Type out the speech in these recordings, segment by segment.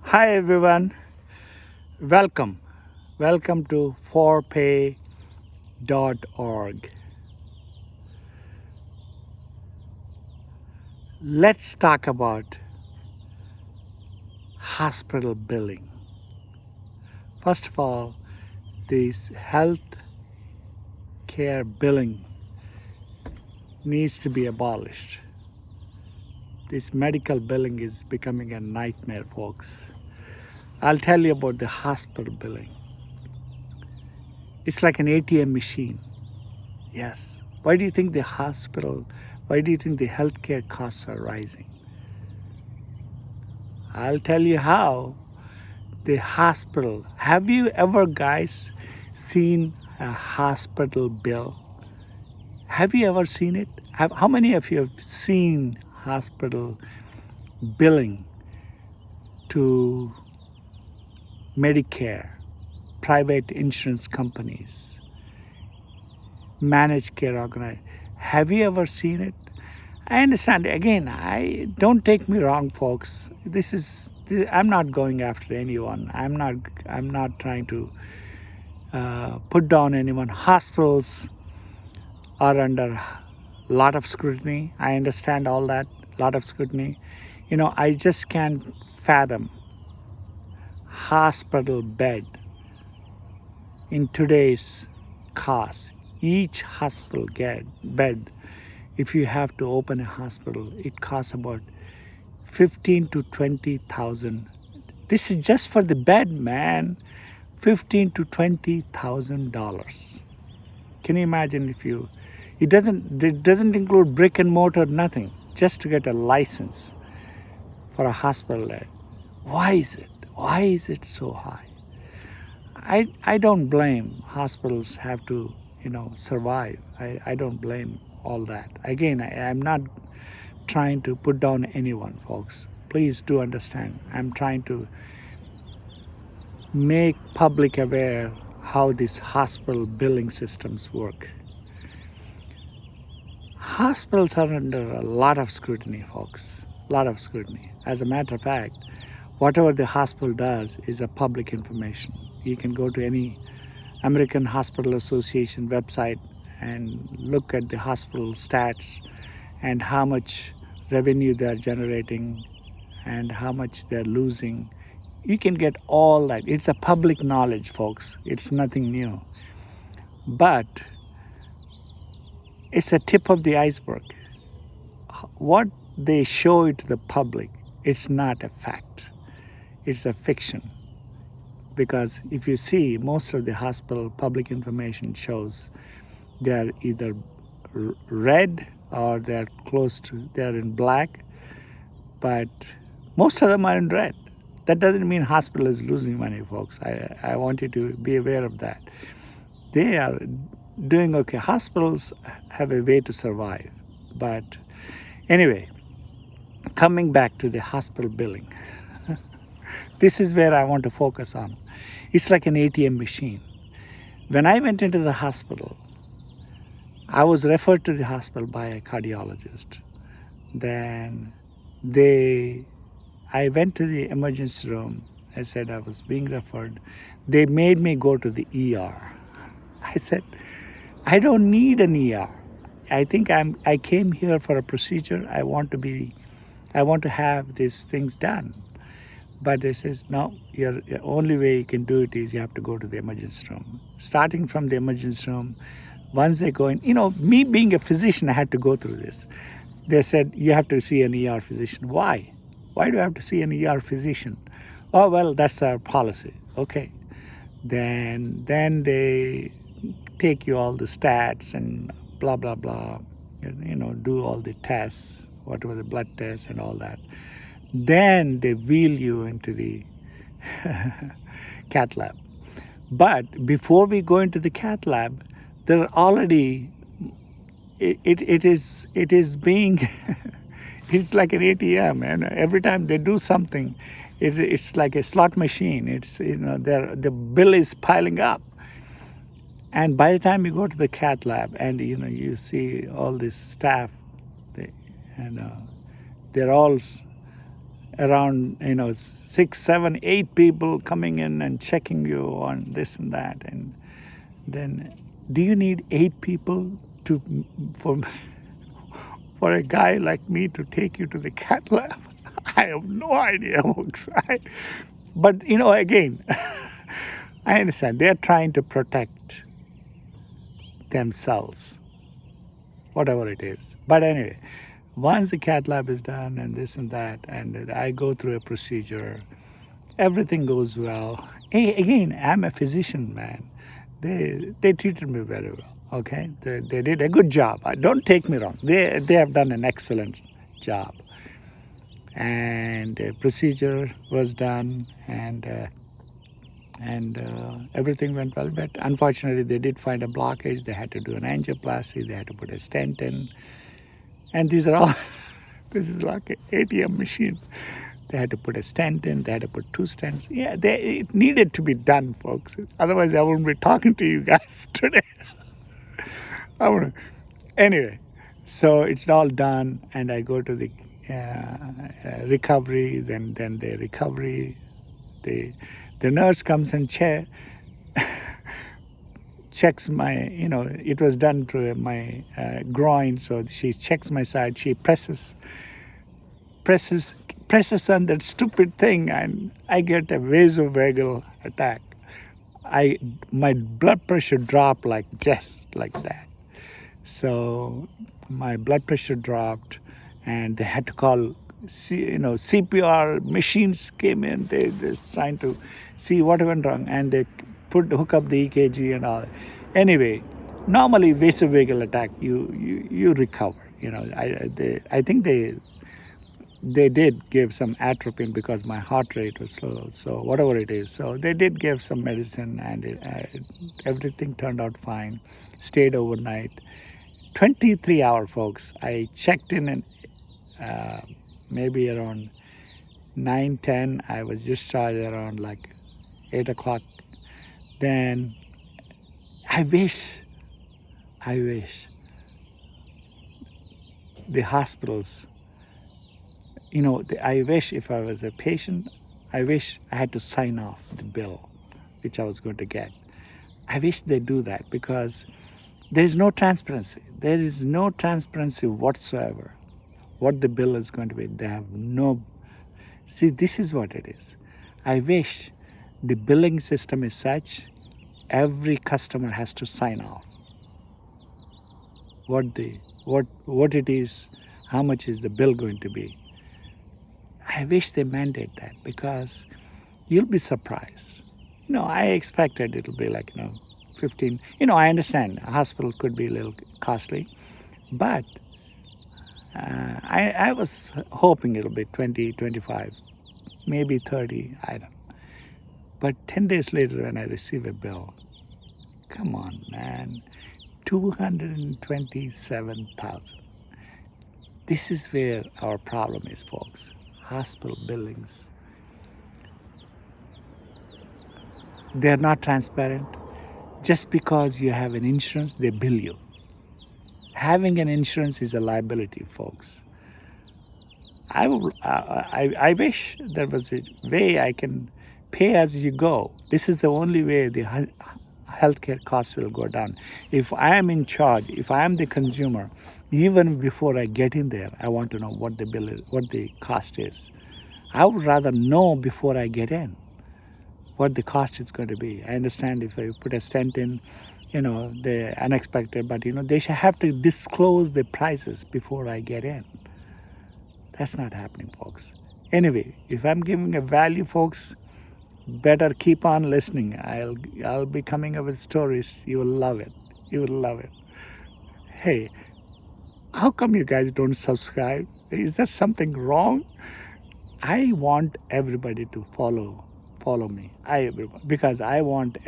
Hi everyone, welcome. Welcome to forpay.org. Let's talk about hospital billing. First of all, this health care billing needs to be abolished. This medical billing is becoming a nightmare, folks. I'll tell you about the hospital billing. It's like an ATM machine. Yes. Why do you think the healthcare costs are rising? I'll tell you how. The hospital. Have you ever, guys, seen a hospital bill? Have you ever seen it? How many of you have seen hospital billing to Medicare, private insurance companies, managed care organizations? Have you ever seen it? I understand. Again, don't take me wrong, folks. I'm not going after anyone. I'm not trying to put down anyone. Hospitals are under a lot of scrutiny. I understand all that, lot of scrutiny. I just can't fathom hospital bed in today's cost. Each hospital bed, if you have to open a hospital, it costs about $15,000 to $20,000. This is just for the bed, man. $15,000 to $20,000. Can you imagine it doesn't include brick and mortar, nothing, just to get a license for a hospital bed. Why is it so high? I don't blame hospitals have to survive. I don't blame all that. Again, I'm not trying to put down anyone, folks. Please do understand. I'm trying to make public aware how these hospital billing systems work. Hospitals are under a lot of scrutiny, folks. A lot of scrutiny. As a matter of fact, whatever the hospital does is a public information. You can go to any American Hospital Association website and look at the hospital stats and how much revenue they're generating and how much they're losing. You can get all that. It's a public knowledge, folks. It's nothing new. But it's a tip of the iceberg. What they show it to the public, it's not a fact. It's a fiction. Because if you see, most of the hospital public information shows they're either red or they're in black, but most of them are in red. That doesn't mean hospital is losing money, folks. I want you to be aware of that. They are doing okay. Hospitals have a way to survive. But anyway, coming back to the hospital billing, this is where I want to focus on. It's like an ATM machine. When I went into the hospital, I was referred to the hospital by a cardiologist. Then I went to the emergency room. I said I was being referred. They made me go to the ER. I said, I don't need an ER. I think I came here for a procedure. I want to have these things done. But they says, no, the only way you can do it is you have to go to the emergency room. Starting from the emergency room, once they go in, me being a physician, I had to go through this. They said, you have to see an ER physician. Why? Why do I have to see an ER physician? Oh, well, that's our policy. Okay. Then they take you all the stats and blah, blah, blah, do all the tests, whatever the blood tests and all that. Then they wheel you into the cath lab. But before we go into the cath lab, there already, it is being, it's like an ATM, and every time they do something, it's like a slot machine. It's, the bill is piling up. And by the time you go to the cath lab and, you see all this staff, they're all around 6, 7, 8 people coming in and checking you on this and that, and then do you need 8 people to for for a guy like me to take you to the cat lab? I have no idea, folks. But again, I understand they're trying to protect themselves, whatever it is. But anyway, once the cat lab is done and this and that, and I go through a procedure, everything goes well. Hey, again, I'm a physician, man. They treated me very well. Okay, they did a good job. Don't take me wrong. They have done an excellent job. And the procedure was done, and everything went well. But unfortunately, they did find a blockage. They had to do an angioplasty. They had to put a stent in. And these are all, this is like an ATM machine. They had to put a stent in. They had to put 2 stents. Yeah, it needed to be done, folks. Otherwise, I wouldn't be talking to you guys today. Anyway, so it's all done, and I go to the recovery. Then the recovery, the nurse comes and checks my, it was done through my groin, so she checks my side. She presses on that stupid thing, and I get a vasovagal attack. My blood pressure dropped just like that. So my blood pressure dropped, and they had to call, CPR machines came in. They're trying to see what went wrong, and they hook up the EKG and all. Anyway, normally vasovagal attack, you recover. I think they did give some atropine because my heart rate was slow. So whatever it is, so they did give some medicine, and everything turned out fine. Stayed overnight. 23-hour, folks. I checked in maybe around 9:10. I was discharged around 8 o'clock. Then I wish the hospitals, I wish if I was a patient, I wish I had to sign off the bill which I was going to get. I wish they do that, because there is no transparency. There is no transparency whatsoever. What the bill is going to be. They have no. See, this is what it is. I wish the billing system is such, every customer has to sign off what it is, how much is the bill going to be. I wish they mandate that, because you'll be surprised. I expected it'll be 15. I understand hospitals could be a little costly, but I was hoping it'll be 20, 25, maybe 30, I don't know. But 10 days later when I receive a bill, come on, man, $227,000. This is where our problem is, folks. Hospital billings. They're not transparent. Just because you have an insurance, they bill you. Having an insurance is a liability, folks. I wish there was a way I can pay as you go. This is the only way the healthcare costs will go down. If I am in charge, if I am the consumer, even before I get in there, I want to know what the bill is, what the cost is. I would rather know before I get in what the cost is going to be. I understand if I put a stent in, the unexpected, but they should have to disclose the prices before I get in. That's not happening, folks. Anyway, if I'm giving a value, folks, better keep on listening. I'll be coming up with stories. You will love it. You will love it. Hey, how come you guys don't subscribe? Is there something wrong? I want everybody to follow me. Because I want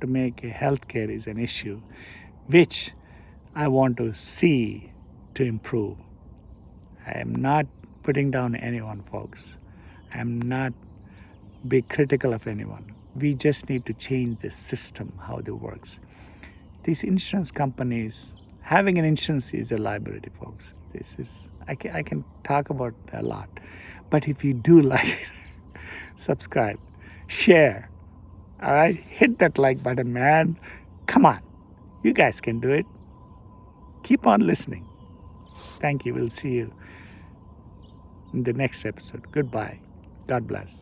to make healthcare is an issue which I want to see to improve. I am not putting down anyone, folks. I am not be critical of anyone. We just need to change the system, how it works. These insurance companies, having an insurance is a liability, folks. This is I can talk about a lot, But if you do like it, subscribe, share. All right, hit that like button, man. Come on, you guys can do it. Keep on listening. Thank you. We'll see you in the next episode. Goodbye. God bless.